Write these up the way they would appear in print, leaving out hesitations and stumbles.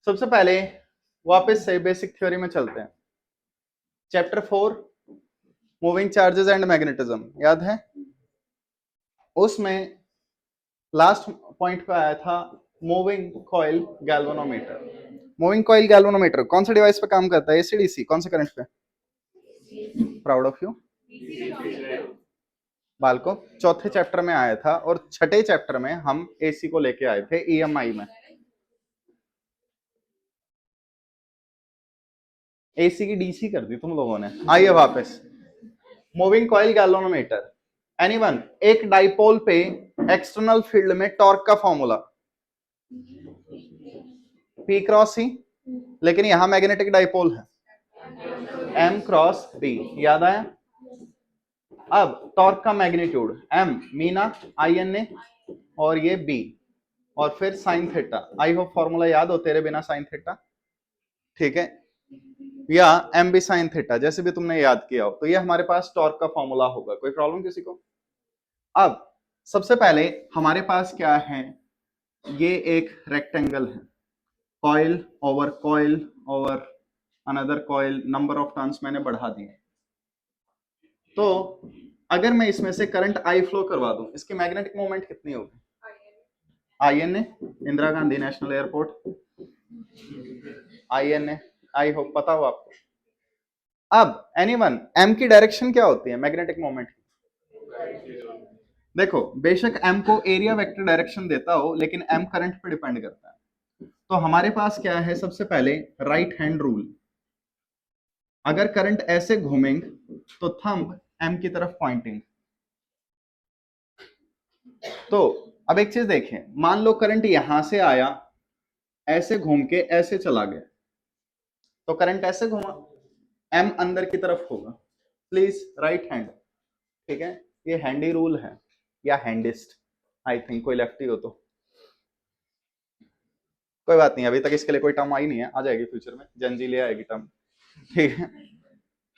सबसे पहले वापस से बेसिक थ्योरी में चलते हैं। Chapter 4 moving charges and magnetism याद है? उसमें लास्ट पॉइंट पे आया था moving coil galvanometer. Moving coil galvanometer कौन सा डिवाइस पे काम करता है? एसीडीसी। कौन से करंट पे? प्राउड ऑफ यू बालको। चौथे चैप्टर में आया था और छठे चैप्टर में हम एसी को लेके आए थे ईएमआई में। एसी की डीसी कर दी तुम लोगों ने। आइए वापस मूविंग कॉइल गैल्वेनोमीटर। एनीवन? एक डाइपोल पे एक्सटर्नल फील्ड में टॉर्क का फॉर्मूला P क्रॉस C, लेकिन यहां मैग्नेटिक डाइपोल है M क्रॉस B। याद आया? अब टॉर्क का मैग्नीट्यूड M मीना INA और ये B और फिर sine theta. I hope formula याद हो तेरे बिना साइन थीटा, ठीक है? या M भी साइन थीटा, जैसे भी तुमने याद किया हो। तो ये हमारे पास टॉर्क का फॉर्मूला होगा। कोई प्रॉब्लम किसी को? अब सबसे पहले हमारे पास क्या है? ये एक रेक्टेंगल है। Coil over another coil, number of turns मैंने बढ़ा दिए। तो अगर मैं इसमें से करंट आई फ्लो करवा दूं, इसकी मैग्नेटिक मोमेंट कितनी होगी? INA, Indira Gandhi national airport, INA। I hope पता हो आपको। अब एनीवन, M की डायरेक्शन क्या होती है मैग्नेटिक मोमेंट? देखो, बेशक M को एरिया वेक्टर डायरेक्शन देता हो, लेकिन M करंट पे डिपेंड करता है। तो हमारे पास क्या है? सबसे पहले राइट हैंड रूल। अगर करंट ऐसे घूमेंगे तो थंब M की तरफ पॉइंटिंग। तो अब एक चीज देखें, मान लो करंट यहां से आया, ऐसे घूम के ऐसे चला गया, तो करंट ऐसे घूमा, M अंदर की तरफ होगा। प्लीज राइट हैंड, ठीक है? ये हैंडी रूल है या हैंडिस्ट, आई थिंक कोई लेफ्टी हो तो। कोई बात नहीं, अभी तक इसके लिए कोई टर्म आई नहीं है, आ जाएगी फ्यूचर में, जनजी ले आएगी टर्म, ठीक है?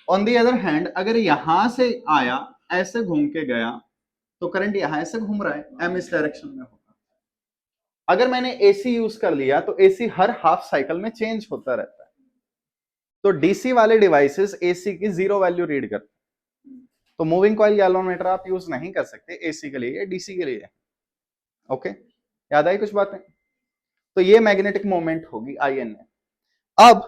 ऑन दी अदर हैंड, अगर यहां से आया, ऐसे घूम के गया, तो करंट यहां ऐसे घूम रहा है, M इस डायरेक्शन में होगा। अगर मैंने एसी यूज कर लिया तो एसी हर हाफ साइकिल में चेंज होता रहता है। तो डीसी वाले डिवाइसेस एसी की जीरो वैल्यू रीड करते हैं। तो मूविंग कॉइल गैल्वेनोमीटर आप यूज नहीं कर सकते एसी के लिए, डीसी के लिए। ओके, याद आई कुछ बातें? तो ये मैग्नेटिक मोमेंट होगी INA। अब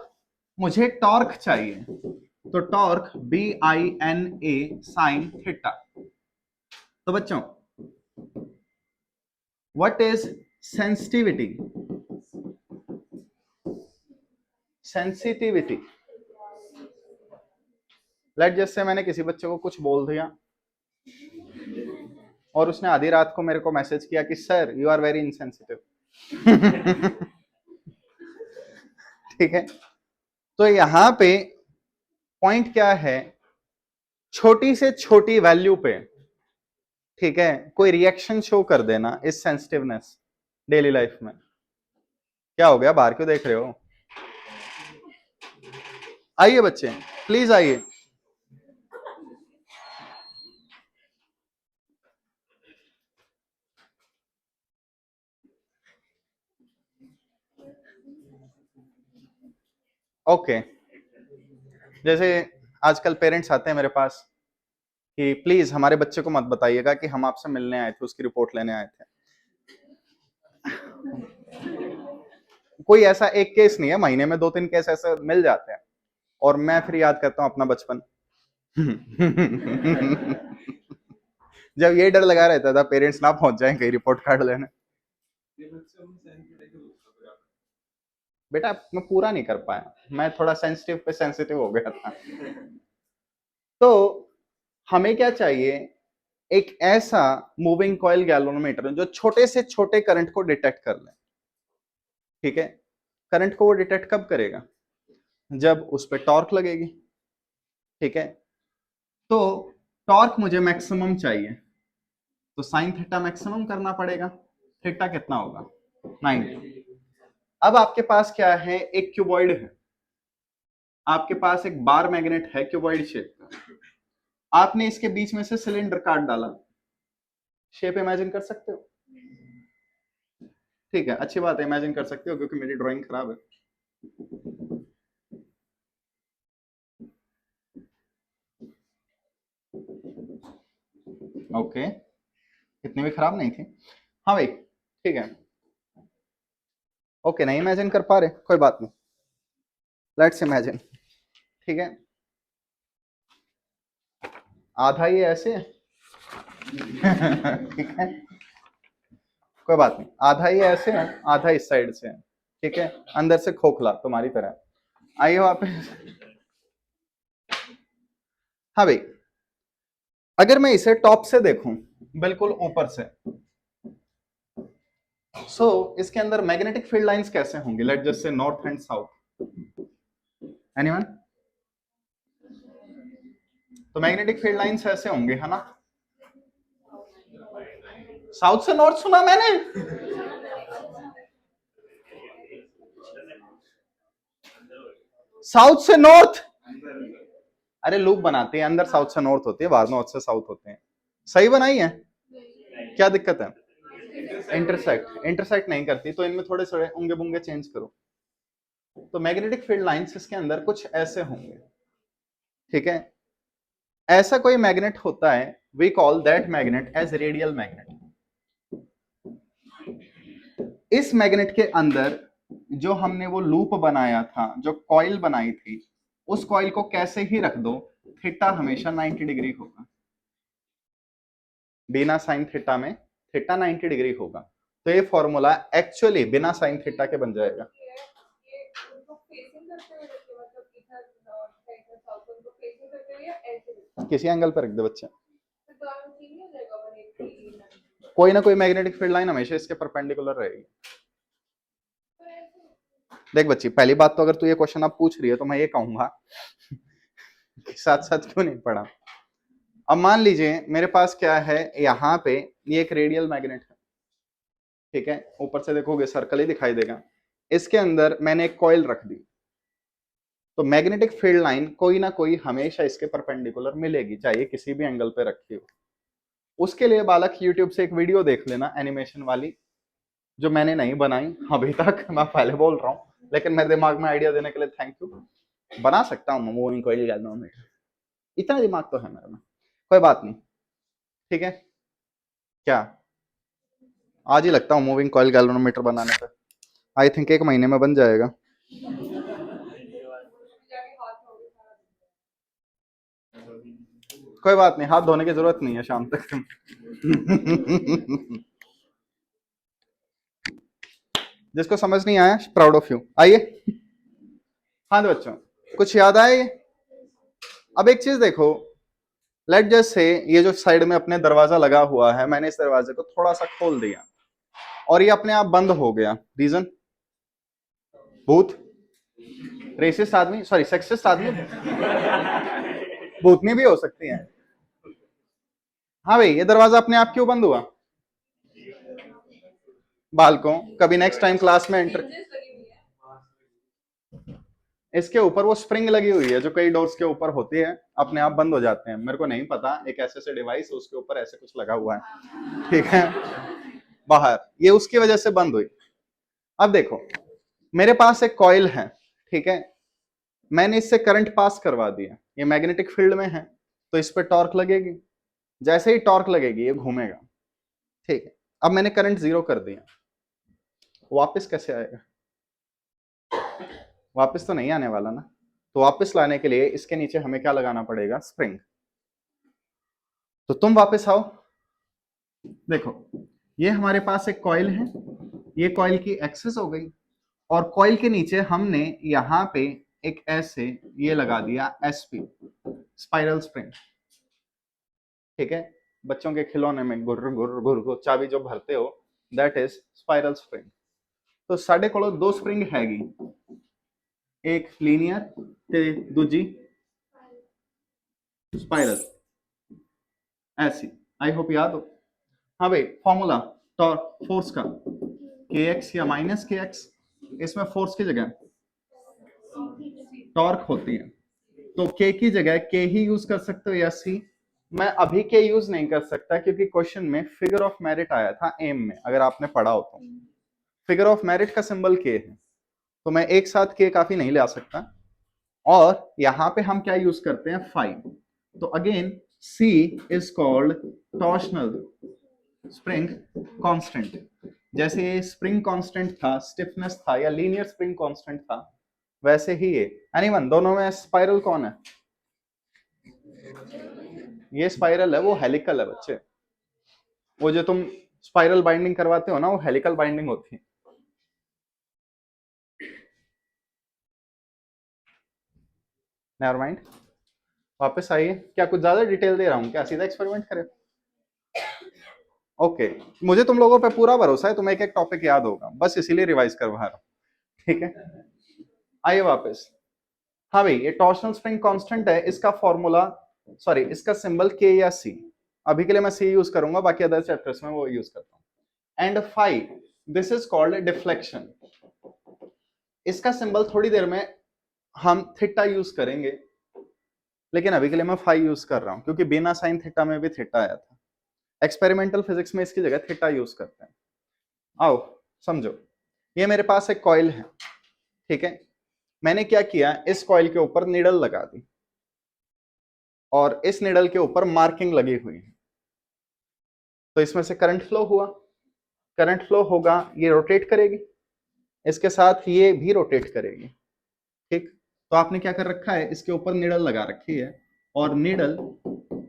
मुझे टॉर्क चाहिए, तो टॉर्क BINA साइन थीटा। तो बच्चों, what is sensitivity? Sensitivity, let जैसे मैंने किसी बच्चे को कुछ बोल दिया और उसने आधी रात को मेरे को मैसेज किया कि sir you are very insensitive. ठीक है? तो यहां पे पॉइंट क्या है? छोटी से छोटी वैल्यू पे, ठीक है, कोई रिएक्शन शो कर देना इस सेंसिटिवनेस डेली लाइफ में। क्या हो गया, बाहर क्यों देख रहे हो? आइए बच्चे, प्लीज आइए। ओके, जैसे आजकल पेरेंट्स आते हैं मेरे पास कि प्लीज हमारे बच्चे को मत बताइएगा कि हम आपसे मिलने आए थे, उसकी रिपोर्ट लेने आए थे। कोई ऐसा एक केस नहीं है, महीने में 2-3 केस ऐसे मिल जाते हैं, और मैं फिर याद करता हूं अपना बचपन। जब ये डर लगा रहता था पेरेंट्स ना पहुंच जाएं कहीं रिपोर्ट कार्ड लेने। बेटा मैं पूरा नहीं कर पाया, मैं थोड़ा सेंसिटिव पे सेंसिटिव हो गया था। तो हमें क्या चाहिए? एक ऐसा मूविंग कॉइल गैल्वेनोमीटर जो छोटे से छोटे करंट को डिटेक्ट कर ले। ठीक है? करंट को वो डिटेक्ट कब करेगा? जब उस पर टॉर्क लगेगी। ठीक है? तो टॉर्क मुझे मैक्सिमम चाहिए, तो साइन थीटा मैक्सिमम करना पड़ेगा। थीटा कितना होगा? 90। अब आपके पास क्या है? एक क्यूबॉइड है, आपके पास एक बार मैग्नेट है क्यूबॉइड शेप का, आपने इसके बीच में से सिलेंडर काट डाला। शेप इमेजिन कर सकते हो? ठीक है, अच्छी बात है, इमेजिन कर सकते हो, क्योंकि मेरी ड्राइंग खराब है। ओके, इतनी भी खराब नहीं थी। हाँ भाई, ठीक है। ओके, नहीं इमेजिन कर पा रहे, कोई बात नहीं, लेट्स इमेजिन। ठीक है, आधा ये ऐसे है ठीक है, कोई बात नहीं, आधा ये ऐसे है, आधा इस साइड से है। ठीक है, अंदर से खोखला तुम्हारी तरह। आइए वापस। हाँ भाई, अगर मैं इसे टॉप से देखूं, बिल्कुल ऊपर से, इसके अंदर मैग्नेटिक फील्ड लाइंस कैसे होंगे? Let just say north and south. Anyone? तो मैग्नेटिक फील्ड लाइंस ऐसे होंगे, है ना? साउथ से नॉर्थ सुना मैंने? साउथ से नॉर्थ? अरे लूप बनाते हैं, अंदर साउथ से नॉर्थ होती है, बाहर नॉर्थ से साउथ होते हैं। सही बनाई है? क्या दिक्कत है? इंटरसेक्ट, इंटरसेक्ट नहीं करती, तो इनमें थोड़े थोड़े उंगे बुंगे चेंज करो। तो मैग्नेटिक फील्ड लाइंस इसके अंदर कुछ ऐसे होंगे। ठीक है, ऐसा कोई मैग्नेट होता है, we call that magnet as radial magnet. इस मैग्नेट के अंदर जो हमने वो लूप बनाया था, जो कॉइल बनाई थी, उस कॉइल को कैसे ही रख दो, थीटा हमेशा 90 डिग्री होगा। बिना साइन थीटा में थीटा 90 डिग्री होगा। तो ये फॉर्मूला एक्चुअली बिना साइन थीटा के बन जाएगा। किसी एंगल पर रख दे बच्चा, कोई ना कोई मैग्नेटिक फील्ड लाइन हमेशा इसके परपेंडिकुलर रहेगी। देख बच्ची, पहली बात तो अगर तू ये क्वेश्चन आप पूछ रही है तो मैं ये कहूंगा कि साथ साथ क्यों नहीं पढ़ा। अब मान लीजिए मेरे पास क्या है, यहाँ पे ये एक रेडियल मैग्नेट है। ठीक है, ऊपर से देखोगे सर्कल ही दिखाई देगा। इसके अंदर मैंने एक कॉइल रख दी, तो मैग्नेटिक फील्ड लाइन कोई ना कोई हमेशा इसके परपेंडिकुलर मिलेगी, चाहे किसी भी एंगल पे रखी हो। उसके लिए बालक यूट्यूब से एक वीडियो देख लेना एनिमेशन वाली, जो मैंने नहीं बनाई अभी तक, मैं पहले बोल रहा हूँ, लेकिन मेरे दिमाग में आइडिया देने के लिए थैंक यू। बना सकता हूँ मूविंग कॉइल गैल्वेनोमीटर, इतना दिमाग तो है मेरे में, कोई बात नहीं। ठीक है, क्या आज ही लगता हूँ मूविंग कॉइल गैल्वेनोमीटर बनाने पे, आई थिंक 1 महीने में बन जाएगा। कोई बात नहीं, हाथ धोने की जरूरत नहीं है शाम तक जिसको समझ नहीं आया, प्राउड ऑफ यू। आइए, हाँ तो बच्चों, कुछ याद आए? अब एक चीज देखो, लेट जस्ट से ये जो साइड में अपने दरवाजा लगा हुआ है, मैंने इस दरवाजे को थोड़ा सा खोल दिया और ये अपने आप बंद हो गया। रीजन? भूत, रेसिस्ट आदमी, सॉरी सेक्सिस्ट आदमी, भूतनी भी हो सकती है। हाँ भाई, ये दरवाजा अपने आप क्यों बंद हुआ? बालकों, कभी नेक्स्ट टाइम क्लास में एंटर, इसके ऊपर वो स्प्रिंग लगी हुई है जो कई डोर्स के ऊपर होती है, अपने आप बंद हो जाते हैं। मेरे को नहीं पता, एक ऐसे से डिवाइस है उसके ऊपर ऐसे कुछ लगा हुआ है। ठीक है, बाहर, ये उसकी वजह से बंद हुई। अब देखो, मेरे पास एक कॉइल है, ठीक है, मैंने इससे करंट पास करवा दिया, ये मैग्नेटिक फील्ड में है, तो इस पर टॉर्क लगेगी। जैसे ही टॉर्क लगेगी ये घूमेगा। ठीक है, अब मैंने करंट 0 कर दिया, वापस कैसे आएगा? वापस तो नहीं आने वाला ना, तो वापस लाने के लिए इसके नीचे हमें क्या लगाना पड़ेगा? स्प्रिंग। तो तुम वापस आओ, देखो ये हमारे पास एक कॉइल है, ये कॉइल की एक्सेस हो गई, और कॉइल के नीचे हमने यहां पे एक ऐसे ये लगा दिया एसपी, स्पाइरल स्प्रिंग। ठीक है, बच्चों के खिलौने में गुर गुर गुर गुर चाबी जो भरते हो, दैट इज स्पाइरल स्प्रिंग। तो साढ़े को 2 स्प्रिंग हैगी, एक लीनियर ते दूजी स्पाइरल, ऐसी। आई होप याद हो। हाँ भाई, फॉर्मूला टॉर्क फोर्स का, के एक्स या माइनस के एक्स, इसमें फोर्स की जगह टॉर्क होती है, तो के की जगह के ही यूज कर सकते हो या सी। मैं अभी के यूज नहीं कर सकता क्योंकि क्वेश्चन में फिगर ऑफ मेरिट आया था एम में, अगर आपने पढ़ा हो तो। फिगर ऑफ मेरिट का सिंबल के है, तो मैं एक साथ के काफी नहीं ला सकता, और यहां पे हम क्या यूज करते हैं, 5। तो again C is called torsional spring constant. जैसे ये स्प्रिंग कांस्टेंट था, स्टिफनेस था, या लीनियर स्प्रिंग कांस्टेंट था, वैसे ही ये एनीवन, दोनों में स्पाइरल कौन है? ये स्पाइरल है, वो हेलिकल है बच्चे। वो जो तुम स्पाइरल बाइंडिंग करवाते हो ना, वो हेलिकल बाइंडिंग होती है। नेवर माइंड, वापस आइए। क्या कुछ ज्यादा डिटेल दे रहा हूँ क्या? सीधा एक्सपेरिमेंट करें। ओके, मुझे तुम लोगों पे पूरा भरोसा है, तुम्हें एक एक टॉपिक याद होगा, बस इसीलिए रिवाइज करवा रहा हूँ, ठीक है। आइए वापस। हाँ भाई, ये टॉर्शनल स्प्रिंग कांस्टेंट है, इसका फॉर्मूला, सॉरी, इसका सिंबल के या सी। अभी के लिए मैं सी यूज करूंगा, बाकी अदर चैप्टर्स में वो यूज करता हूँ। And 5, this is called deflection. इसका सिंबल थोड़ी देर में हम थीटा यूज करेंगे, लेकिन अभी के लिए मैं 5 यूज कर रहा हूं, क्योंकि बिना साइन थीटा में भी थीटा आया था। एक्सपेरिमेंटल फिजिक्स में इसकी जगह थीटा यूज करते हैं। आओ समझो, ये मेरे पास एक कॉइल है, ठीक है। मैंने क्या किया, इस कॉइल के ऊपर निडल लगा दी, और इस निडल के ऊपर मार्किंग लगी हुई है। तो इसमें से करंट फ्लो हुआ, करंट फ्लो होगा, ये रोटेट करेगी, इसके साथ ये भी रोटेट करेगी, ठीक। तो आपने क्या कर रखा है, इसके ऊपर निडल लगा रखी है, और निडल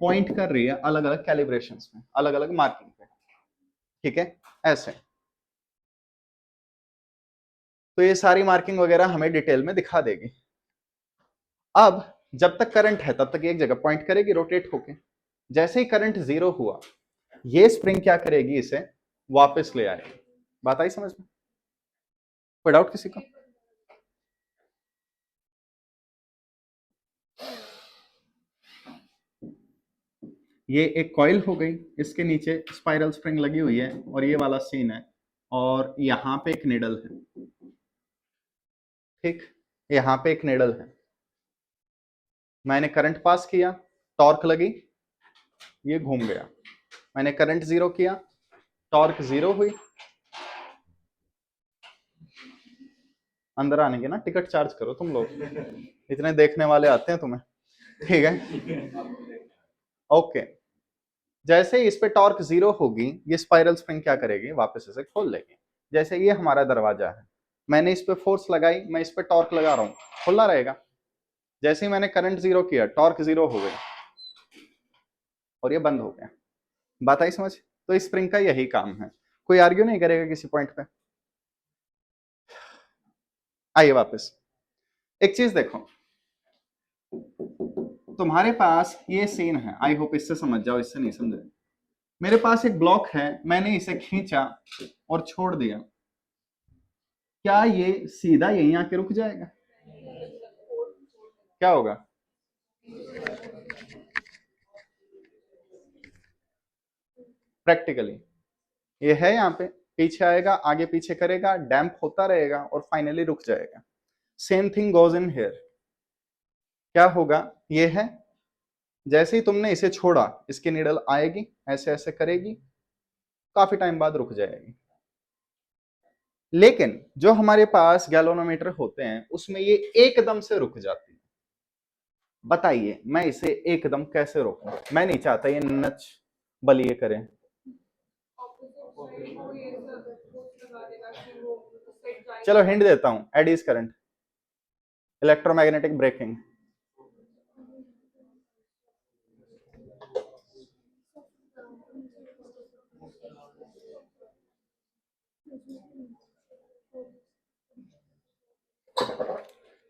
पॉइंट कर रही है अलग अलग कैलिब्रेशंस में, अलग अलग मार्किंग पे, ठीक है, ऐसे। तो ये सारी मार्किंग वगैरह हमें डिटेल में दिखा देगी। अब जब तक करंट है तब तक एक जगह पॉइंट करेगी रोटेट होके। जैसे ही करंट जीरो हुआ, ये स्प्रिंग क्या करेगी, इसे वापस ले आएगी। बात आई समझ में? कोई डाउट किसी को? ये एक कॉइल हो गई, इसके नीचे स्पाइरल स्प्रिंग लगी हुई है, और ये वाला सीन है, और यहां पे एक निडल है, ठीक। यहां पे एक निडल है, मैंने करंट पास किया, टॉर्क लगी, ये घूम गया। मैंने करंट जीरो किया, टॉर्क जीरो हुई। अंदर आने की ना टिकट चार्ज करो तुम लोग, इतने देखने वाले आते हैं तुम्हें, ठीक है। ओके, जैसे ही इस पे टॉर्क जीरो होगी, ये स्पाइरल स्प्रिंग क्या करेगी, वापस इसे खोल लेगी। जैसे ये हमारा दरवाजा है, मैंने इस पे फोर्स लगाई, मैं इस पे टॉर्क लगा रहा हूं, खुला रहेगा। जैसे ही मैंने करंट जीरो किया, टॉर्क जीरो हो गई, और ये बंद हो गया। बात आई समझ? तो इस स्प्रिंग का यही काम है, कोई आर्ग्यू नहीं करेगा किसी पॉइंट पे। आइए वापस, एक चीज देखो, तुम्हारे पास ये सीन है, आई होप इससे समझ जाओ, इससे नहीं समझे। मेरे पास एक ब्लॉक है, मैंने इसे खींचा और छोड़ दिया, क्या ये सीधा यहीं आके रुक जाएगा? क्या होगा? प्रैक्टिकली ये है, यहाँ पे पीछे आएगा, आगे पीछे करेगा, डैम्प होता रहेगा, और फाइनली रुक जाएगा। Same thing goes in here. क्या होगा, ये है, जैसे ही तुमने इसे छोड़ा, इसकी नीडल आएगी, ऐसे ऐसे करेगी, काफी टाइम बाद रुक जाएगी। लेकिन जो हमारे पास गैल्वेनोमीटर होते हैं, उसमें ये एकदम से रुक जाती है। बताइए मैं इसे एकदम कैसे रोकूं? मैं नहीं चाहता ये नच बलिए करें। चलो हिंट देता हूं, एडीज करंट, इलेक्ट्रोमैग्नेटिक ब्रेकिंग।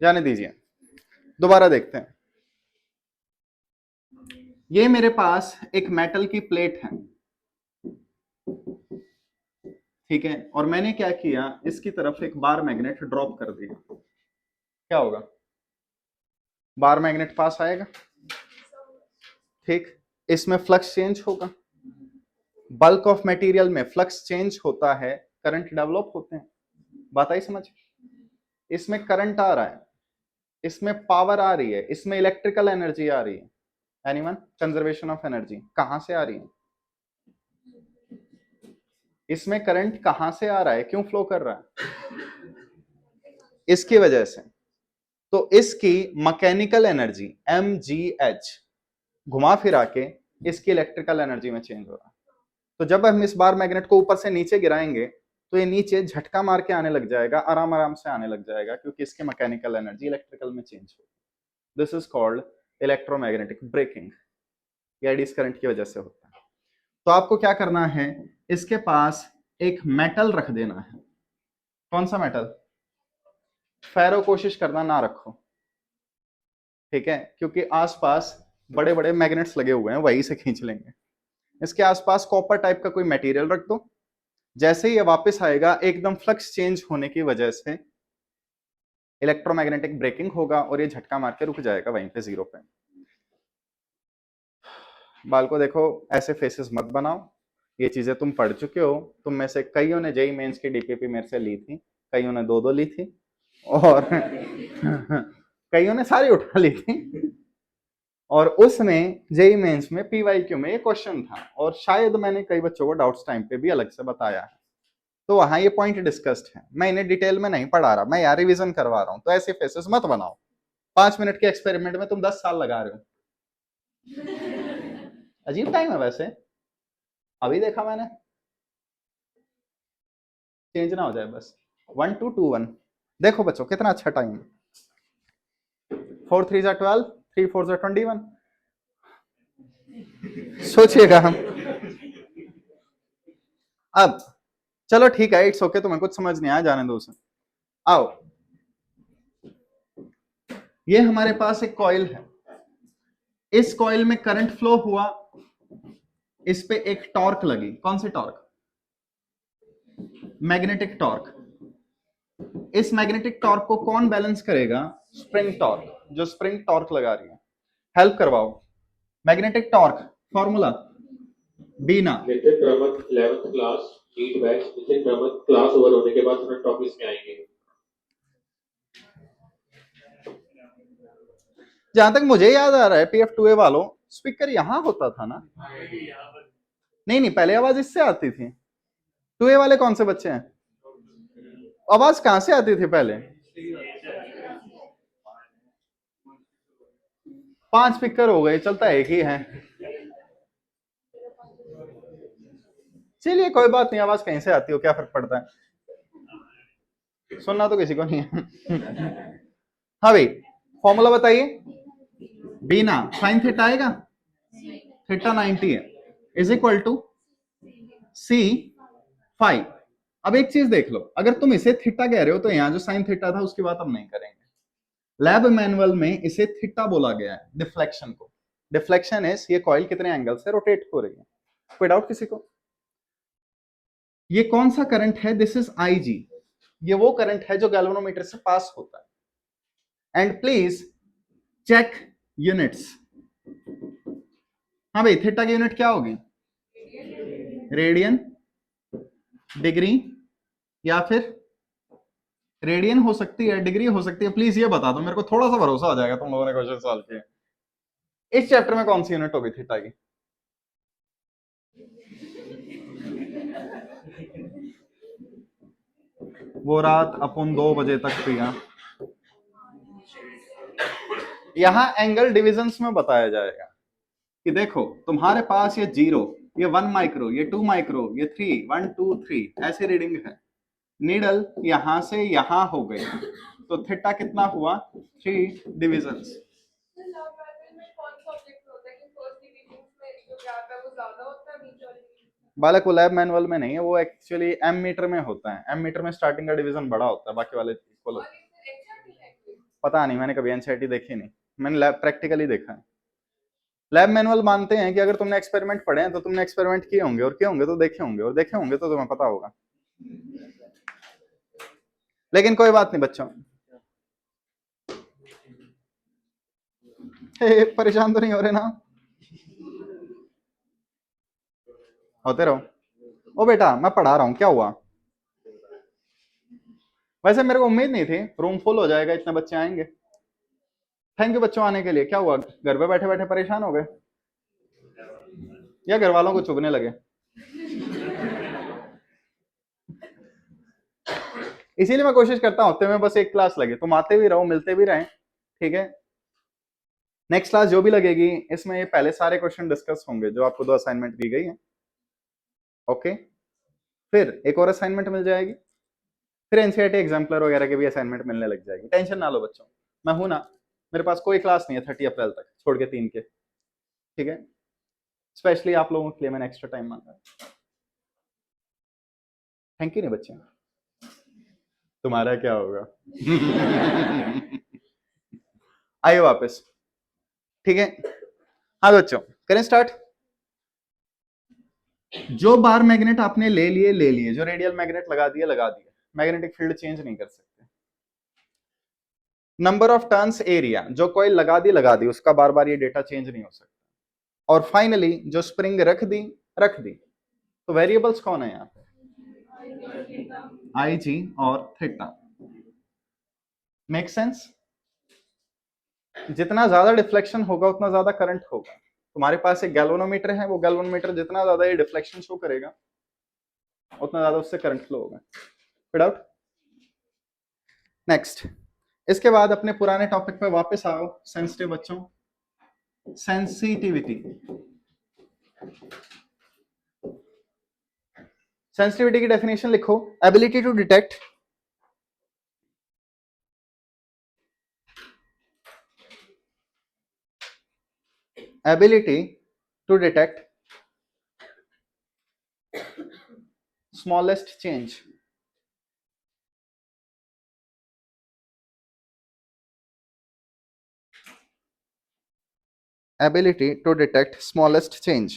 जाने दीजिए, दोबारा देखते हैं। ये मेरे पास एक मेटल की प्लेट है, ठीक है, और मैंने क्या किया, इसकी तरफ एक बार मैग्नेट ड्रॉप कर दिया। क्या होगा, बार मैग्नेट पास आएगा, ठीक। इसमें फ्लक्स चेंज होगा, बल्क ऑफ मटेरियल में फ्लक्स चेंज होता है, करंट डेवलप होते हैं। बात आई समझ? इसमें करंट आ रहा है, इसमें पावर आ रही है, इसमें इलेक्ट्रिकल एनर्जी आ रही है। एनीवन? कंजर्वेशन ऑफ एनर्जी कहां से आ रही है? इसमें करंट कहां से आ रहा है, क्यों फ्लो कर रहा है? इसकी वजह से, तो इसकी मैकेनिकल एनर्जी mgh घुमा फिरा के इसकी इलेक्ट्रिकल एनर्जी में चेंज हो रहा है। तो जब हम इस बार मैग्नेट को ऊपर से नीचे गिराएंगे तो ये नीचे झटका मार के आने लग जाएगा, आराम आराम से आने लग जाएगा, क्योंकि इसके मैकेनिकल एनर्जी इलेक्ट्रिकल में चेंज हो। This is called electromagnetic braking. ये एडीज करंट की वजह से होता है। तो आपको क्या करना है, इसके पास एक मेटल रख देना है। कौन सा मेटल? फेरो कोशिश करना ना रखो, ठीक है, क्योंकि आसपास बड़े बड़े मैग्नेट्स लगे हुए हैं, वहीं से खींच लेंगे। इसके आसपास कॉपर टाइप का कोई मटेरियल रख दो। जैसे ही ये वापस आएगा, एकदम फ्लक्स चेंज होने की वजह से इलेक्ट्रोमैग्नेटिक ब्रेकिंग होगा और ये झटका मार के रुक जाएगा वहीं पे, जीरो पे। बाल को देखो, ऐसे फेसेस मत बनाओ। ये चीजें तुम पढ़ चुके हो। तुम में से कईयों ने जेई मेंस की डीपीपी मेरे से ली थी, कईयों ने दो ली थी, और कईयों ने सारी उठा ली थी। और उसमें जेई मेंस में पीवाईक्यू में ये क्वेश्चन था, और शायद मैंने कई बच्चों को डाउट्स टाइम पे भी अलग से बताया है। तो वहां ये पॉइंट डिस्कस्ड है, मैं इन्हें डिटेल में नहीं पढ़ा रहा, मैं यार रिवीजन करवा रहा हूं। तो ऐसे फेसेस मत बनाओ। 5 मिनट के एक्सपेरिमेंट में तुम 10 साल लगा रहे हो। अजीब टाइम है वैसे, अभी देखा मैंने। चेंज ना हो जाए बस। 1 2 2 1। देखो बच्चों कितना अच्छा टाइम है। 4 3 12, 3 4 21। सोचिएगा हम। अब चलो ठीक है, इट्स ओके, तुम्हें कुछ समझ नहीं आया, जाने दो उसे। आओ, ये हमारे पास एक कॉइल है। इस कॉइल में करंट फ्लो हुआ, इस पे एक टॉर्क लगी। कौन सी टॉर्क? Magnetic torque. इस मैग्नेटिक टॉर्क को कौन बैलेंस करेगा? स्प्रिंग टॉर्क, जो स्प्रिंग टॉर्क लगा रही है। हेल्प करवाओ। मैग्नेटिक टॉर्क फॉर्मूला बीना। Nitin Pramath 11th class NEET batch. Nitin Pramath class over होने के बाद फ्रंट ऑफिस में आएंगे। जहां तक मुझे याद आ रहा है, PF2A वालों, स्पीकर यहां होता था ना? नहीं नहीं, पहले आवाज इससे आती थी। 2A वाले कौन से बच्चे हैं? आवाज कहां से आती थी पहले? 5 स्पीकर हो गए, चलता एक ही है। चलिए कोई बात नहीं, आवाज कहीं से आती हो, क्या फर्क पड़ता है, सुनना तो किसी को नहीं है। हाँ भाई, फॉर्मूला बताइए। बीना साइन थीटा आएगा, थीटा 90 है, is equal to C five. अब एक चीज देख लो, अगर तुम इसे थीटा कह रहे हो तो यहाँ जो साइन थीटा था उसकी बात हम नहीं करेंगे। लैब मैनुअल में इसे थीटा बोला गया है, डिफ्लेक्शन को। डिफ्लेक्शन इज ये कॉइल कितने एंगल से रोटेट हो रही है। कोई डाउट किसी को? ये कौन सा करंट है? This is IG। ये वो करंट है जो गैल्वेनोमीटर से पास होता है। And please check units. हाँ भाई, थीटा की यूनिट क्या होगी? रेडियन, डिग्री, या फिर रेडियन हो सकती है, डिग्री हो सकती है। प्लीज ये बता दो मेरे को, थोड़ा सा भरोसा आ जाएगा तुम लोगों ने क्वेश्चन सॉल्व किए। इस चैप्टर में कौन सी यूनिट होगी थीटा की? वो रात अपन 2 बजे तक पिया। यहां एंगल डिविजन्स में बताया जाएगा कि देखो तुम्हारे पास ये 0, ये 1 माइक्रो, ये 2 माइक्रो, ये 3, 1 2 3 ऐसे रीडिंग है। नीडल यहां से यहां हो गई, तो थीटा कितना हुआ? 3 डिविजन्स। बालक, वो लैब मैनुअल में नहीं है, वो एक्चुअली एम मीटर में होता है। एम मीटर में स्टार्टिंग का डिवीजन बड़ा होता है, बाकी वाले इक्वल होते हैं। पता नहीं, मैंने कभी एनसीईआरटी देखी नहीं, मैंने लैब प्रैक्टिकली देखा है। लैब मैनुअल मानते हैं कि अगर तुमने एक्सपेरिमेंट पढ़े हैं तो तुमने एक्सपेरिमेंट किए होंगे, और किए होंगे तो देखे होंगे, और देखे होंगे तो तुम्हें पता होगा। लेकिन कोई बात नहीं बच्चों, परेशान तो नहीं हो रहे ना? होते रहो। ओ बेटा, मैं पढ़ा रहा हूं, क्या हुआ? वैसे मेरे को उम्मीद नहीं थी रूम फुल हो जाएगा, इतने बच्चे आएंगे। थैंक यू बच्चों आने के लिए। क्या हुआ, घर पे बैठे बैठे परेशान हो गए, या घर वालों को चुभने लगे? इसीलिए मैं कोशिश करता हूँ हफ्ते में बस एक क्लास लगे, तुम आते भी रहो, मिलते भी रहें, ठीक है। नेक्स्ट क्लास जो भी लगेगी इसमें ये पहले सारे क्वेश्चन डिस्कस होंगे जो आपको 2 असाइनमेंट दी गई है, ओके। फिर एक और असाइनमेंट मिल जाएगी, फिर एनसीईआरटी एग्जाम्पलर वगैरह के भी असाइनमेंट मिलने लग जाएगी। टेंशन ना लो बच्चों, मैं हूं ना, मेरे पास कोई क्लास नहीं है 30 अप्रैल तक छोड़ के 3 के, ठीक है। स्पेशली आप लोगों के लिए मैंने एक्स्ट्रा टाइम मांगा। थैंक यू नहीं बच्चे, तुम्हारा क्या होगा। आइए वापस, ठीक है। हाँ बच्चों, करें स्टार्ट। जो बार मैग्नेट आपने ले लिए, जो रेडियल मैग्नेट लगा दिए, मैग्नेटिक फील्ड चेंज नहीं कर सकते। नंबर ऑफ टर्न्स एरिया, जो कॉइल लगा दी उसका बार बार ये डेटा चेंज नहीं हो सकता। और फाइनली जो स्प्रिंग रख दी, तो वेरिएबल्स कौन है यहाँ पे, आई जी और थीटा। Make sense. जितना ज्यादा डिफ्लेक्शन होगा उतना ज्यादा करंट होगा। तुम्हारे पास एक गैल्वेनोमीटर है, वो गैल्वेनोमीटर जितना ज्यादा ये डिफ्लेक्शन शो करेगा उतना ज्यादा उससे करंट फ्लो होगा। Fit out. नेक्स्ट, इसके बाद अपने पुराने टॉपिक पे वापस आओ सेंसिटिव बच्चों। सेंसिटिविटी, सेंसिटिविटी की डेफिनेशन लिखो, ability to detect smallest change, ability to detect smallest change,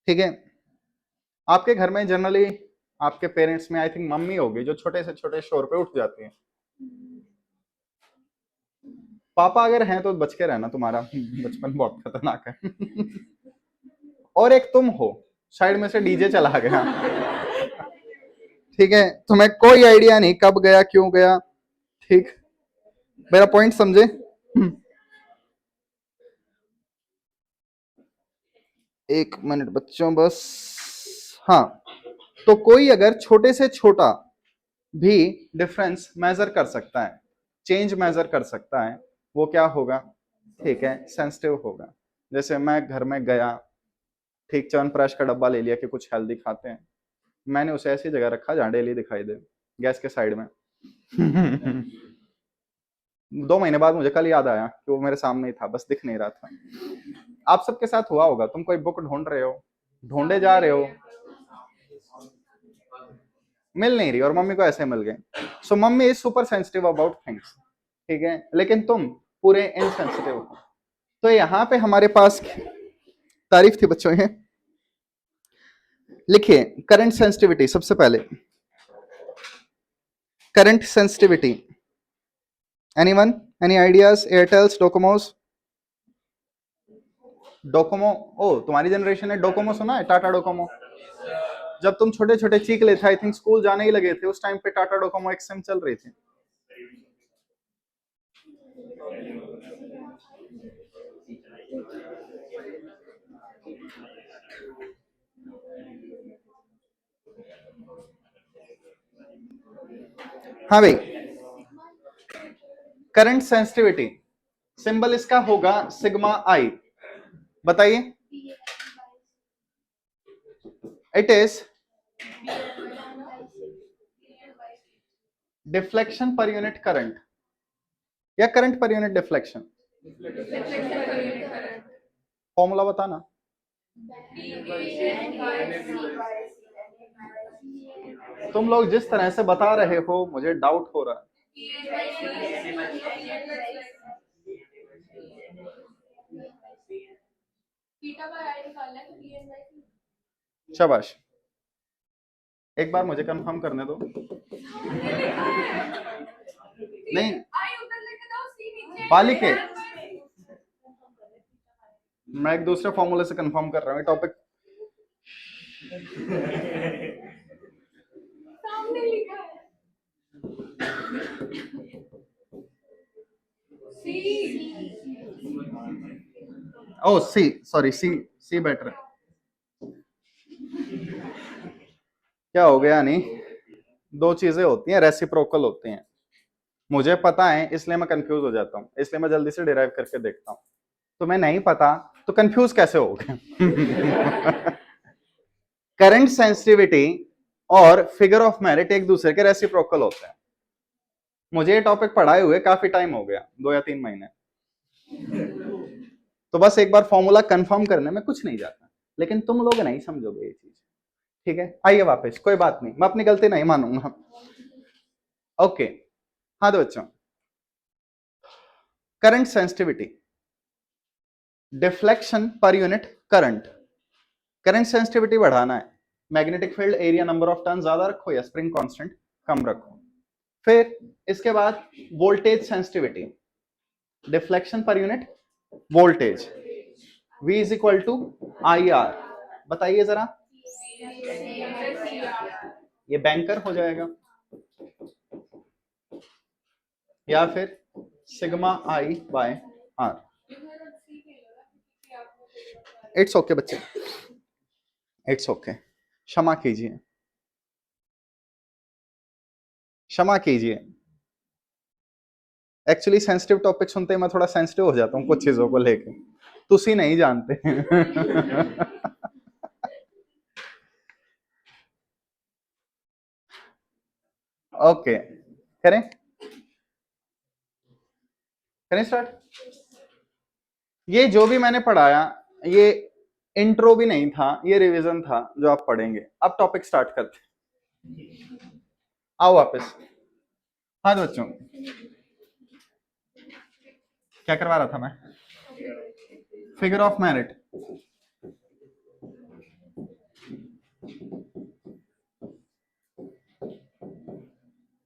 ठीक है। आपके घर में जनरली आपके पेरेंट्स में आई थिंक मम्मी होगी जो छोटे से छोटे शोर पे उठ जाती है। पापा अगर हैं तो बच के रहना, तुम्हारा बचपन बहुत खतरनाक है। और एक तुम हो, साइड में से डीजे चला गया, ठीक है, तुम्हें कोई आइडिया नहीं कब गया क्यों गया, ठीक। मेरा पॉइंट समझे। एक मिनट बच्चों बस। हाँ, तो कोई अगर छोटे से छोटा भी डिफरेंस मेजर कर सकता है, चेंज मेजर कर सकता है, वो क्या होगा, ठीक है, सेंसिटिव होगा। जैसे मैं घर में गया, ठीक, च्यवनप्राश का डब्बा ले लिया कि कुछ हेल्दी खाते हैं, मैंने उसे ऐसी जगह रखा जहां डेली दिखाई दे, गैस के साइड में। 2 महीने बाद मुझे कल याद आया कि वो मेरे सामने ही था, बस दिख नहीं रहा था। आप सबके साथ हुआ होगा, तुम कोई बुक ढूंढ रहे हो, ढूंढे जा रहे हो, मिल नहीं रही और मम्मी को ऐसे मिल गए। So mummy is super sensitive about things, ठीक है, लेकिन तुम पूरे इनसेंसिटिव हो। तो यहाँ पे हमारे पास तारीफ थी बच्चों, ये लिखिए करंट सेंसिटिविटी। सबसे पहले current sensitivity, anyone, any ideas, Airtels, Docomos. Docomo, ओ तुम्हारी जनरेशन ने डोकोमो सुना है, टाटा डोकोमो। जब तुम छोटे छोटे चीख थे, आई थिंक स्कूल जाने ही लगे थे, उस टाइम पे टाटा डोकोमो एक सिम चल रही थी। हाँ भाई, करंट सेंसिटिविटी सिंबल इसका होगा सिग्मा आई। बताइए, इट इज डिफ्लेक्शन पर यूनिट करंट या करंट पर यूनिट डिफ्लेक्शन। फॉर्मूला बताना। तुम लोग जिस तरह से बता रहे हो मुझे डाउट हो रहा है। शाबाश, एक बार मुझे कंफर्म करने दो। नहीं बालिके, मैं एक दूसरे फॉर्मूले से कंफर्म कर रहा हूँ टॉपिक। सामने लिखा है ओ सी, सॉरी सी, सी बेटर है। क्या हो गया? नहीं, दो चीजें होती हैं, रेसिप्रोकल होती हैं। मुझे पता है इसलिए मैं कंफ्यूज हो जाता हूं, इसलिए मैं जल्दी से डिराइव करके देखता हूं। तुम्हें नहीं पता तो कंफ्यूज कैसे हो गए? करंट सेंसिटिविटी और फिगर ऑफ मेरिट एक दूसरे के रेसिप्रोकल होते हैं। मुझे ये टॉपिक पढ़ाए हुए काफी टाइम हो गया, 2 या 3 महीने। तो बस एक बार फॉर्मूला कंफर्म करने में कुछ नहीं जाता, लेकिन तुम लोग नहीं समझोगे ये चीज। ठीक है, आइए वापस, कोई बात नहीं, मैं अपनी गलती नहीं मानूंगा। ओके, हाँ तो बच्चों, करंट सेंसिटिविटी, डिफ्लेक्शन पर यूनिट करंट। करंट सेंसिटिविटी बढ़ाना है, magnetic field area number of turn ज्यादा रखो या स्प्रिंग कांस्टेंट कम रखो। फिर इसके बाद वोल्टेज सेंसिटिविटी, डिफ्लेक्शन पर unit voltage, V is equal to I R. बताइए जरा, ये बैंकर हो जाएगा या फिर sigma I by R. It's okay बच्चे, इट्स ओके, क्षमा कीजिए, क्षमा कीजिए। एक्चुअली सेंसिटिव टॉपिक सुनते ही मैं थोड़ा सेंसिटिव हो जाता हूँ कुछ चीजों को लेके, तुसी नहीं जानते। ओके, करें करें स्टार्ट। ये जो भी मैंने पढ़ाया ये इंट्रो भी नहीं था, ये रिवीजन था जो आप पढ़ेंगे। अब टॉपिक स्टार्ट करते हैं। आओ वापस। हाँ तो बच्चों, क्या करवा रहा था मैं? Figure of merit.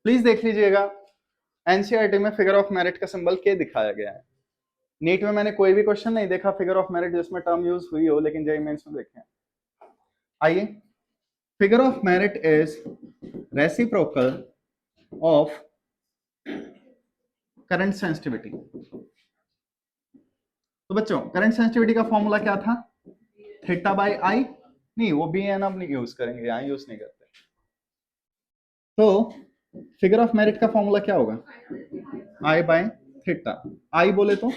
प्लीज देख लीजिएगा, एनसीईआरटी में फिगर ऑफ मेरिट का सिंबल के दिखाया गया है। नीट में मैंने कोई भी क्वेश्चन नहीं देखा फिगर ऑफ मेरिट जिसमें टर्म यूज हुई हो, लेकिन जेईई मेंस में देखे। आइए, figure of merit is reciprocal of current sensitivity. तो बच्चों, करंट सेंसिटिविटी का फॉर्मूला क्या था? थीटा बाय आई। नहीं, वो बी एन अब नहीं यूज करेंगे, यहां यूज नहीं करते। तो फिगर ऑफ मेरिट का फॉर्मूला क्या होगा? आई बाय थीटा। आई बोले तो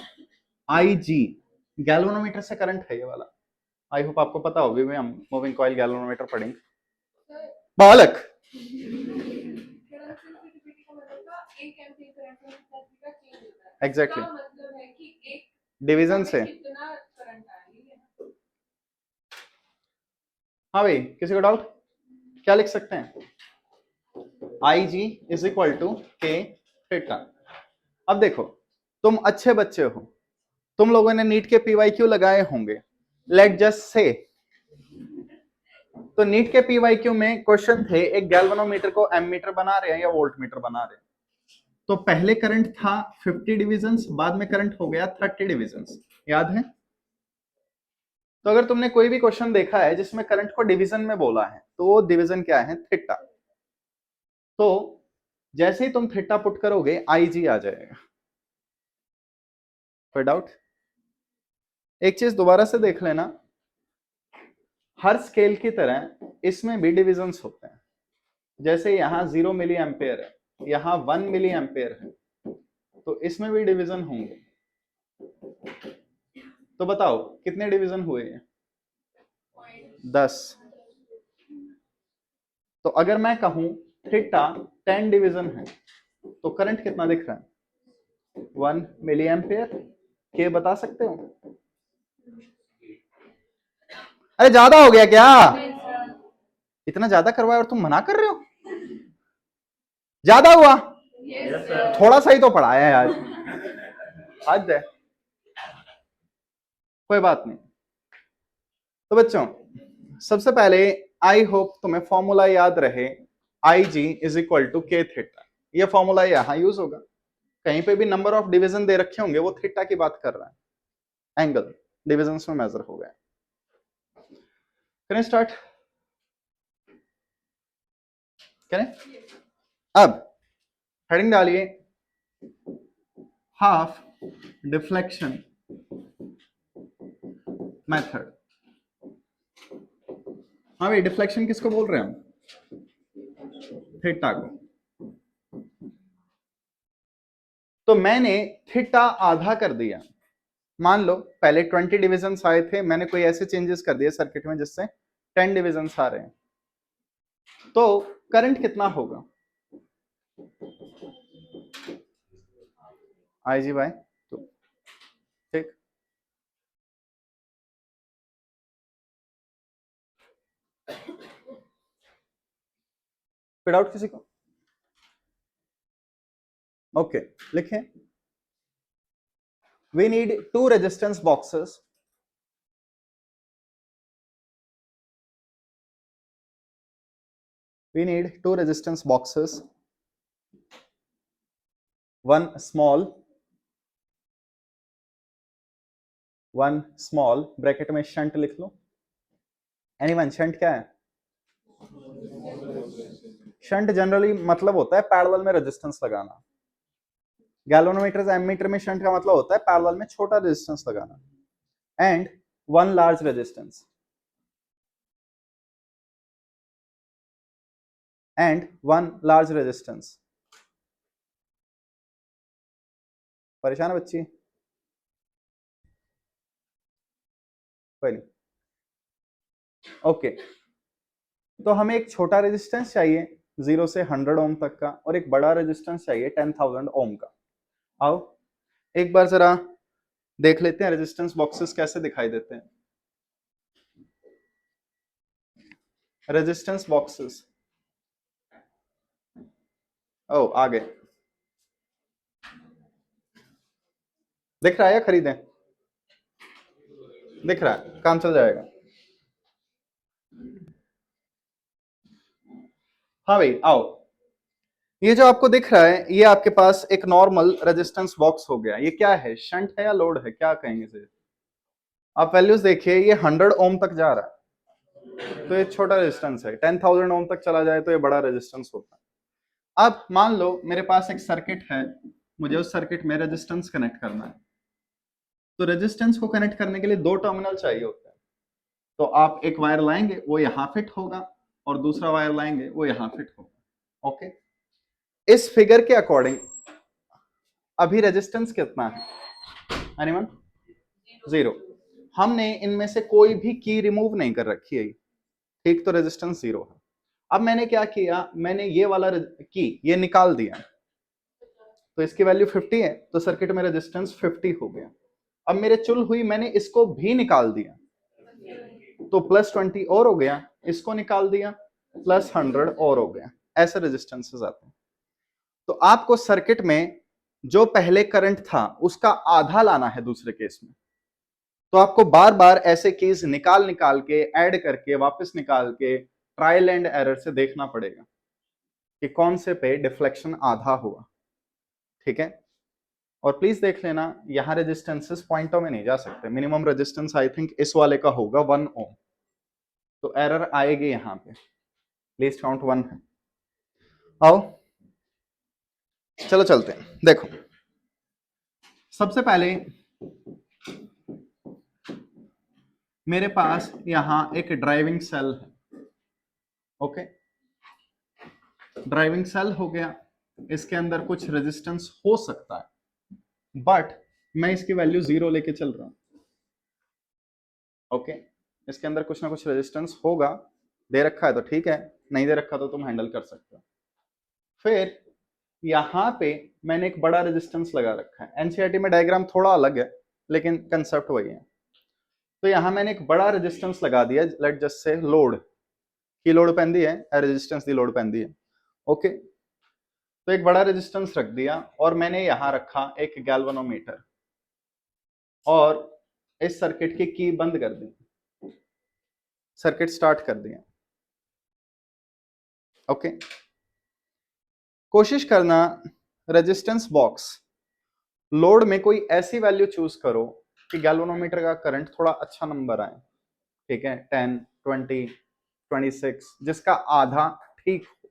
आई जी, गैल्वेनोमीटर से करंट है ये वाला। आई होप आपको पता होगी, भी हम मूविंग कॉइल गैल्वेनोमीटर पढ़ेंगे। बालक, एग्जैक्टली, डिवीजन से। हाँ भाई, किसी को डाउट? क्या लिख सकते हैं? आई जी इज इक्वल टू के थीटा। अब देखो, तुम अच्छे बच्चे हो, तुम लोगों ने नीट के पीवाईक्यू लगाए होंगे, लेट जस्ट से। तो नीट के पीवाईक्यू में क्वेश्चन थे, एक गैल्वेनोमीटर को एमीटर बना रहे हैं या वोल्ट मीटर बना रहे हैं। तो पहले करंट था 50 डिविजन्स, बाद में करंट हो गया 30 डिविजन्स, याद है? तो अगर तुमने कोई भी क्वेश्चन देखा है जिसमें करंट को डिवीजन में बोला है, तो वो डिवीजन क्या है? थीटा। तो जैसे ही तुम थीटा पुट करोगे आई जी आ जाएगा। कोई डाउट? एक चीज दोबारा से देख लेना, हर स्केल की तरह इसमें भी डिविजन्स होते हैं। जैसे यहां 0 मिली एम्पेयर है, यहां 1 मिली एम्पेयर है, तो इसमें भी डिवीजन होंगे। तो बताओ कितने डिवीजन हुए हैं? 10। तो अगर मैं कहूं थीटा 10 डिवीजन है, तो करंट कितना दिख रहा है? 1 मिली एम्पेयर। के बता सकते हो? अरे ज्यादा हो गया क्या? इतना ज्यादा करवाया और तुम मना कर रहे हो? ज्यादा हुआ? थोड़ा सा ही तो पढ़ाया यार, हद है। कोई बात नहीं। तो बच्चों, सबसे पहले आई होप तुम्हें फॉर्मूला याद रहे, आई जी इज इक्वल टू के थीटा। ये फॉर्मूला यहां यूज होगा। कहीं पे भी नंबर ऑफ डिवीजन दे रखे होंगे, वो थीटा की बात कर रहा है, एंगल डिवीजन में मेजर हो गया। करें स्टार्ट? करें? अब हेडिंग डालिए, हाफ डिफ्लेक्शन मेथड। हाँ भाई, डिफ्लेक्शन किसको बोल रहे हैं हम? थीटा को। तो मैंने थीटा आधा कर दिया। मान लो पहले 20 डिविजन्स आए थे, मैंने कोई ऐसे चेंजेस कर दिए सर्किट में जिससे 10 डिविजन्स आ रहे हैं, तो करंट कितना होगा? आई जी भाई, तो ठीक। कोई डाउट किसी को? ओके, लिखें। We need two resistance boxes. We need two resistance boxes. One small bracket में शंट लिख लो। एनीवन, शंट क्या है? शंट जनरली मतलब होता है पैरेलल में रेजिस्टेंस लगाना। गैल्वेनोमीटर, एमीटर में शंट का मतलब होता है पैरेलल में छोटा रेजिस्टेंस लगाना। एंड वन लार्ज रेजिस्टेंस, परेशान है बच्ची? कोई नहीं। ओके, तो हमें एक छोटा रेजिस्टेंस चाहिए 0 से 100 ओम तक का, और एक बड़ा रेजिस्टेंस चाहिए 10,000 ओम का। आओ एक बार जरा देख लेते हैं रेजिस्टेंस बॉक्सेस कैसे दिखाई देते हैं। रेजिस्टेंस बॉक्सेस, ओ आ गए। दिख रहा है या खरीदें? दिख रहा है, काम चल जाएगा। हाँ भाई आओ, ये जो आपको दिख रहा है ये आपके पास एक नॉर्मल रेजिस्टेंस बॉक्स हो गया। ये क्या है, शंट है या लोड है, क्या कहेंगे इसे? आप वैल्यूज देखिए, ये 100 ओम तक जा रहा है तो ये छोटा रेजिस्टेंस है, 10,000 ओम तक चला जाए तो ये बड़ा रेजिस्टेंस होता है। अब मान लो मेरे पास एक सर्किट है, मुझे उस सर्किट में रेजिस्टेंस कनेक्ट करना है। तो रेजिस्टेंस को कनेक्ट करने के लिए दो टर्मिनल चाहिए होता है। तो आप एक वायर लाएंगे वो यहां फिट होगा, और दूसरा वायर लाएंगे वो यहां फिट होगा। ओके, इस फिगर के अकॉर्डिंग अभी रेजिस्टेंस कितना है? एनीवन? 0। हमने इनमें से कोई भी की रिमूव नहीं कर रखी है, ठीक, तो रेजिस्टेंस 0 है। अब मैंने क्या किया, मैंने ये वाला की ये निकाल दिया, तो इसकी वैल्यू 50 है, तो सर्किट में रेजिस्टेंस 50 हो गया। अब मेरे चुल हुई, मैंने इसको भी निकाल दिया, तो +20 और हो गया, इसको निकाल दिया +100 और हो गया। ऐसे रेजिस्टेंसेस आते हैं। तो आपको सर्किट में जो पहले करंट था उसका आधा लाना है दूसरे केस में, तो आपको बार बार ऐसे केस निकाल निकाल के, ऐड करके, वापस निकाल के, ट्रायल एंड एरर से देखना पड़ेगा कि कौन से पे डिफ्लेक्शन आधा हुआ। ठीक है, और प्लीज देख लेना यहां रेजिस्टेंसेस पॉइंटों में नहीं जा सकते। मिनिमम रेजिस्टेंस आई थिंक इस वाले का होगा 1 ओम, तो एरर आएगी यहां पे, लीस्ट काउंट 1 है। आओ चलो चलते हैं। देखो सबसे पहले मेरे पास यहां एक ड्राइविंग सेल है। ओके, ड्राइविंग सेल हो गया, इसके अंदर कुछ रेजिस्टेंस हो सकता है, बट मैं इसकी वैल्यू 0 लेके चल रहा हूं। ओके, इसके अंदर कुछ ना कुछ रेजिस्टेंस होगा, दे रखा है तो ठीक है, नहीं दे रखा तो तुम हैंडल कर सकते हो। फिर यहां पे मैंने एक बड़ा रेजिस्टेंस लगा रखा है। एनसीईआरटी में डायग्राम थोड़ा अलग है लेकिन कंसेप्ट वही है। तो यहां मैंने एक बड़ा रेजिस्टेंस लगा दिया, लेट जस्ट से लोड की लोड पैंदी है, रेजिस्टेंस दी लोड पैंदी है। ओके, तो एक बड़ा रेजिस्टेंस रख दिया, और मैंने यहां रखा एक गैल्वेनोमीटर, और इस सर्किट की की बंद कर दी, सर्किट स्टार्ट कर दिया। ओके, कोशिश करना रेजिस्टेंस बॉक्स लोड में कोई ऐसी वैल्यू चूज करो कि गैल्वेनोमीटर का करंट थोड़ा अच्छा नंबर आए। ठीक है, 10, 20, 26, जिसका आधा ठीक हो।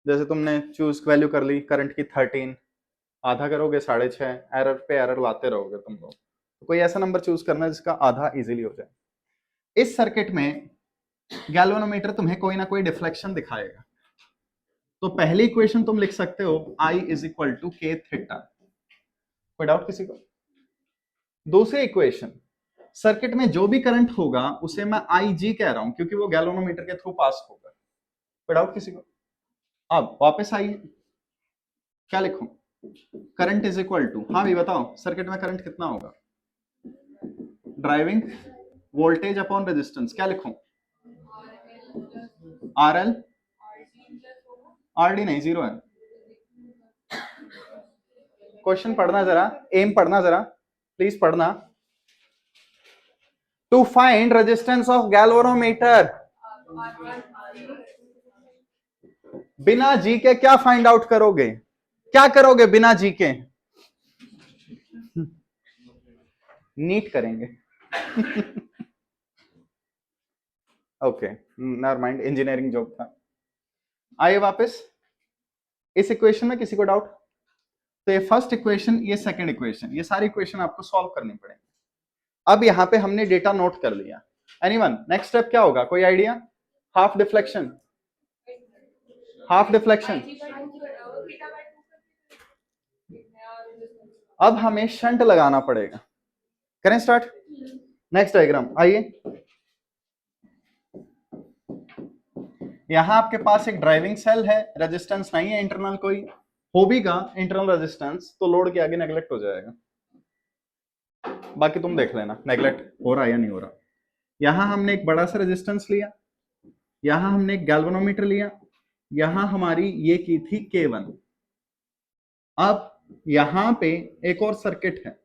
जैसे तुमने चूज वैल्यू कर ली करंट की 13, आधा करोगे 6.5, एरर पे एरर लाते रहोगे तुम लोग। तो कोई ऐसा नंबर चूज करना जिसका आधा इजीली हो जाए। इस सर्किट में गैल्वेनोमीटर तुम्हें कोई ना कोई डिफ्लेक्शन दिखाएगा। तो पहली इक्वेशन तुम लिख सकते हो I इज इक्वल टू के थीटा। कोई डाउट किसी को? दूसरी इक्वेशन, सर्किट में जो भी करंट होगा उसे मैं IG कह रहा हूं क्योंकि वो गैल्वेनोमीटर के थ्रू पास होगा। कोई डाउट किसी को? अब वापस आइए, क्या लिखूं? करंट इज इक्वल टू, हाँ भी बताओ, सर्किट में करंट कितना होगा? ड्राइविंग वोल्टेज अपॉन रेजिस्टेंस, क्या लिखूं? RL, RD नहीं, जीरो है। क्वेश्चन पढ़ना जरा, एम पढ़ना जरा, प्लीज पढ़ना। To find resistance of galvanometer, बिना जी के क्या फाइंड आउट करोगे? क्या करोगे बिना जी के? नीट करेंगे। Okay, never mind, engineering job था। आइए वापस, इस इक्वेशन में किसी को डाउट? तो ये फर्स्ट इक्वेशन, ये सेकंड इक्वेशन, ये सारी इक्वेशन आपको सॉल्व करनी पड़ेगी। अब यहां पे हमने डेटा नोट कर लिया। एनीवन, नेक्स्ट स्टेप क्या होगा, कोई idea? Half deflection, half deflection. अब हमें शंट लगाना पड़ेगा। करें स्टार्ट? नेक्स्ट डायग्राम आइए। यहां आपके पास एक ड्राइविंग सेल है, रेजिस्टेंस नहीं है इंटरनल, कोई हो भी का इंटरनल रेजिस्टेंस तो लोड के आगे नेगलेक्ट हो जाएगा। बाकी तुम देख लेना नेगलेक्ट हो रहा है या नहीं हो रहा। यहां हमने एक बड़ा सा रेजिस्टेंस लिया, यहां हमने एक गैल्वेनोमीटर लिया, यहां हमारी ये की थी K1। अब यहां पे एक और सर्किट है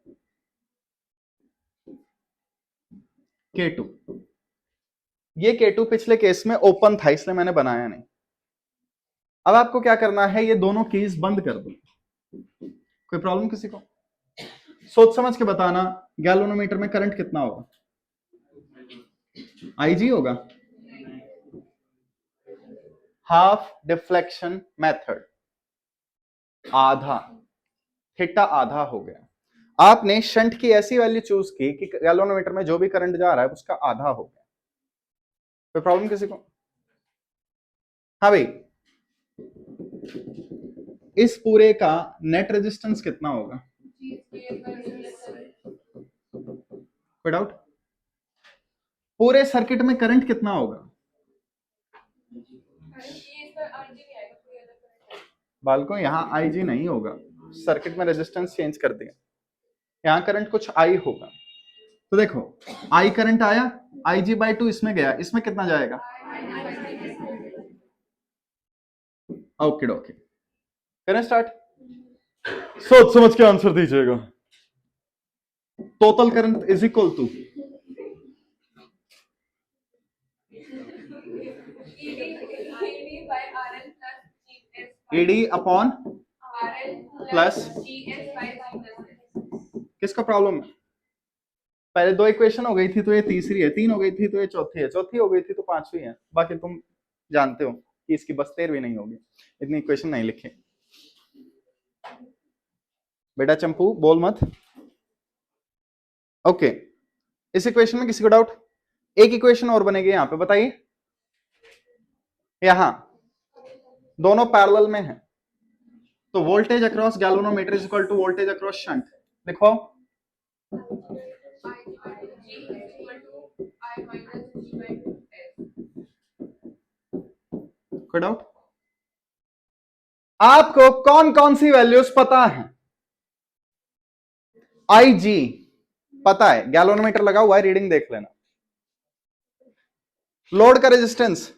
K2। ये K2 पिछले केस में ओपन था इसलिए मैंने बनाया नहीं। अब आपको क्या करना है, ये दोनों कीज बंद कर दो। कोई प्रॉब्लम किसी को? सोच समझ के बताना, गैल्वेनोमीटर में करंट कितना होगा? IG होगा। हाफ डिफ्लेक्शन मेथड, आधा, थीटा आधा हो गया। आपने शंट की ऐसी वैल्यू चूज की कि गैल्वेनोमीटर में जो भी करंट जा रहा है उसका आधा हो गया। कोई प्रॉब्लम किसी को? हाँ भाई, इस पूरे का नेट रेजिस्टेंस कितना होगा? कोई डाउट? पूरे सर्किट में करंट कितना होगा? बालको यहाँ IG नहीं होगा, सर्किट में रेजिस्टेंस चेंज कर दिया, यहाँ करंट कुछ I होगा। तो देखो I करंट आया, IG/2 इसमें गया, इसमें कितना जाएगा? ओके ओके, करें स्टार्ट? सोच समझ के आंसर दीजिएगा। Total current is equal to ED upon plus, किसका प्रॉब्लम है? पहले दो इक्वेशन हो गई थी तो ये तीसरी है, तीन हो गई थी तो ये चौथी है, चौथी हो गई थी तो पांचवी है। बाकी तुम जानते हो कि इसकी बस 13वीं नहीं होगी, इतनी इक्वेशन नहीं लिखे। बेटा चंपू बोल मत। ओके, इस इक्वेशन में किसी को डाउट? एक इक्वेशन और बनेगी यहां पे, बताइए। यहां दोनों पैरेलल में है तो voltage across galvanometer is equal to voltage across shunt. लिखो, कोई डाउट? आपको कौन कौन सी वैल्यूज पता है? IG पता है, गैल्वेनोमीटर लगा हुआ है, रीडिंग देख लेना। लोड का रेजिस्टेंस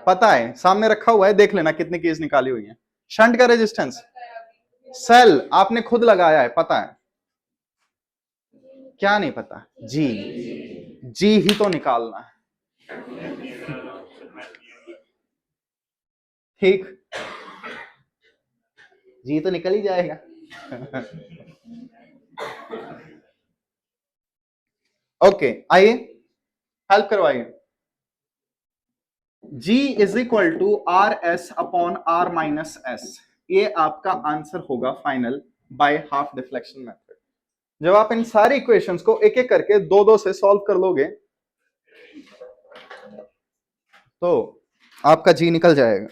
पता है, सामने रखा हुआ है, देख लेना कितनी कीज निकाली हुई है। शंट का रेजिस्टेंस, सेल आपने खुद लगाया है, पता है। क्या नहीं पता? जी, जी ही तो निकालना है, ठीक? जी तो निकल ही जाएगा। ओके, आइए हेल्प करवाइए। G is equal to RS upon R minus S, ये आपका आंसर होगा final by half deflection method. जब आप इन सारी इक्वेशंस को एक एक करके दो दो से सॉल्व कर लोगे तो आपका जी निकल जाएगा।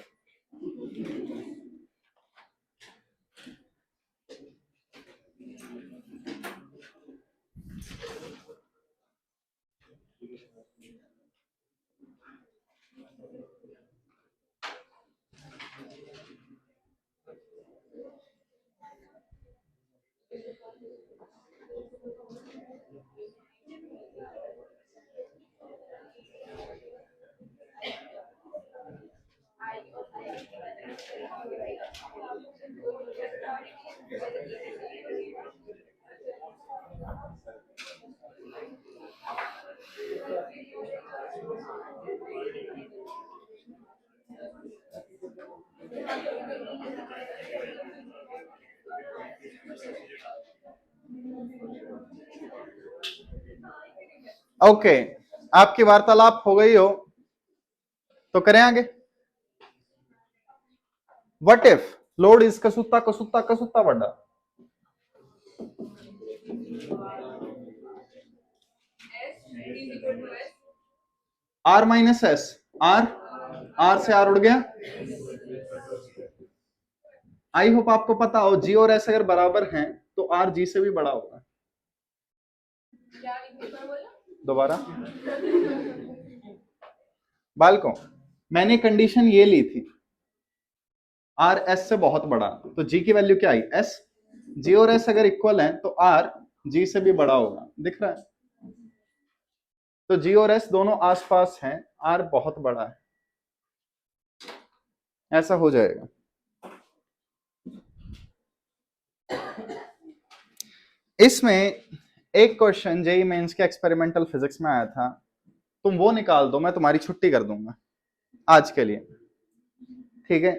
ओके, आपकी वार्तालाप हो गई हो तो करें आगे। व्हाट इफ लोड इज कसूता कसूता कसूता बड़ा, आर माइनस एस, आर से आर उड़ गया। आई होप आपको पता हो जी और एस अगर बराबर हैं तो आर जी से भी बड़ा होगा। दोबारा बालकों, मैंने कंडीशन ये ली थी आर एस से बहुत बड़ा, तो जी की वैल्यू क्या आई एस। जी और एस अगर इक्वल है तो आर जी से भी बड़ा होगा, दिख रहा है। तो जी और एस दोनों आसपास हैं, आर बहुत बड़ा है, ऐसा हो जाएगा। इसमें एक क्वेश्चन जेई मेंस के एक्सपेरिमेंटल फिजिक्स में आया था, तुम वो निकाल दो, मैं तुम्हारी छुट्टी कर दूंगा आज के लिए, ठीक है।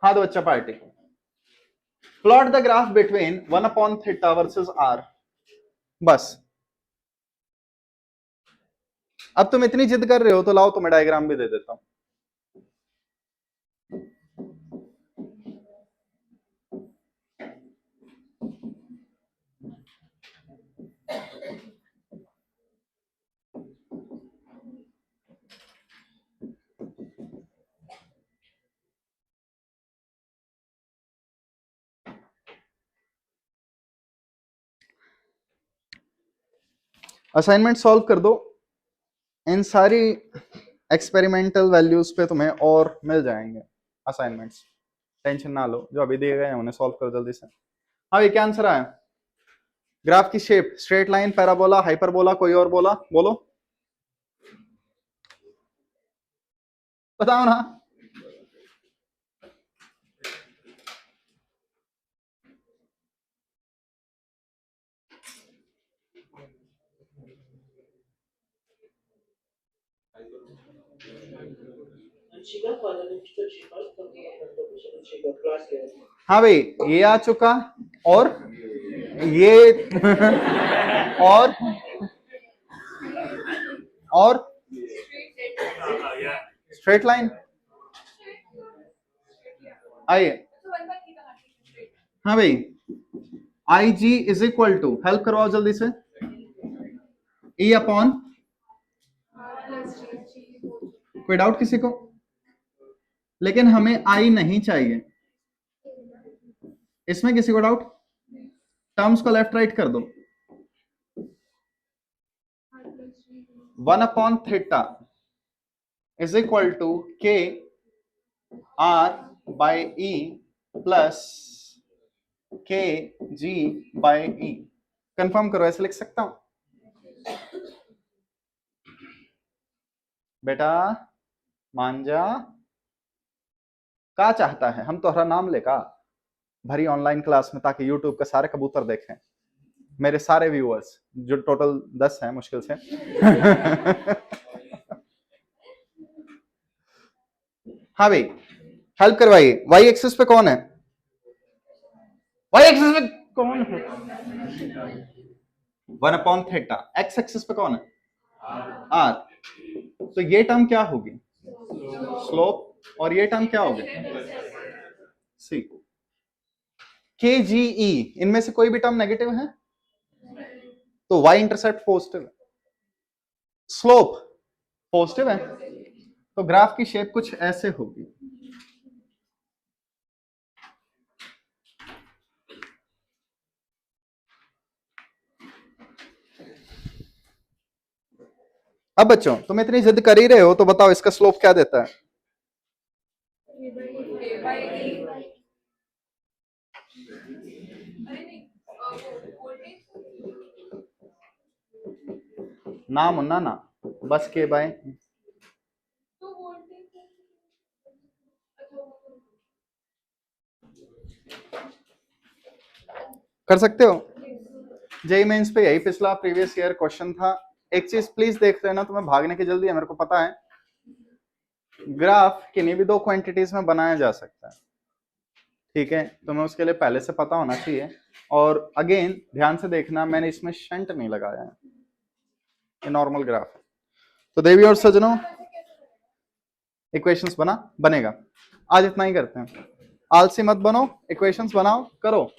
हाँ तो बच्चा party, plot the graph between 1/θ versus R. बस अब तुम इतनी जिद कर रहे हो तो लाओ तुम्हें डायग्राम भी दे देता हूं। असाइनमेंट सॉल्व कर दो, इन सारी एक्सपेरिमेंटल वैल्यूज पे तुम्हें और मिल जाएंगे असाइनमेंट्स, टेंशन ना लो, जो अभी दिए गए हैं उन्हें सॉल्व करो जल्दी से। हाँ ये क्या आंसर आया? ग्राफ की shape straight line, parabola, hyperbola, कोई और बोला? बोलो बताओ ना। हाँ भाई ये आ चुका, और ये और स्ट्रेट लाइन आइए। हाँ भाई आई जी इज इक्वल टू, हेल्प करवाओ जल्दी से, ई अपॉन, कोई डाउट किसी को? लेकिन हमें आई नहीं चाहिए, इसमें किसी को डाउट? टर्म्स को लेफ्ट राइट कर दो। 1/θ इज इक्वल टू के आर बाय ई प्लस के जी बाय ई। कंफर्म करो, ऐसे लिख सकता हूं बेटा? मांझा का चाहता है, हम तोहरा नाम लेका भरी ऑनलाइन क्लास में, ताकि यूट्यूब के सारे कबूतर देखें, मेरे सारे व्यूअर्स जो टोटल 10 हैं मुश्किल से। हाँ भाई हेल्प करवाइए, वाई एक्सिस पे कौन है? वाई एक्सिस पे कौन है? 1/θ। एक्स एक्सिस पे कौन है? आर। तो ये टर्म क्या होगी? स्लोप। और ये टर्म क्या होगी? सी। के जी ई, इनमें से कोई भी टर्म नेगेटिव है तो वाई इंटरसेप्ट पॉजिटिव है, स्लोप पॉजिटिव है तो ग्राफ की शेप कुछ ऐसे होगी। अब बच्चों तुम इतनी जिद कर ही रहे हो तो बताओ इसका स्लोप क्या देता है? ना मुन्ना ना, बस के बाय। कर सकते हो। जेई मेंस पे यही पिछला प्रीवियस ईयर क्वेश्चन था। एक चीज प्लीज देख लेना, तुम्हें भागने की जल्दी है मेरे को पता है। ग्राफ किन्हीं भी दो क्वांटिटीज में बनाया जा सकता है, ठीक है, तुम्हें उसके लिए पहले से पता होना चाहिए। और अगेन ध्यान से देखना, मैंने इसमें शंट नहीं लगाया है, ये नॉर्मल ग्राफ है। तो देवी और सजनों इक्वेशंस बनेगा। आज इतना ही करते हैं, आलसी मत बनो, इक्वेशंस बनाओ, करो।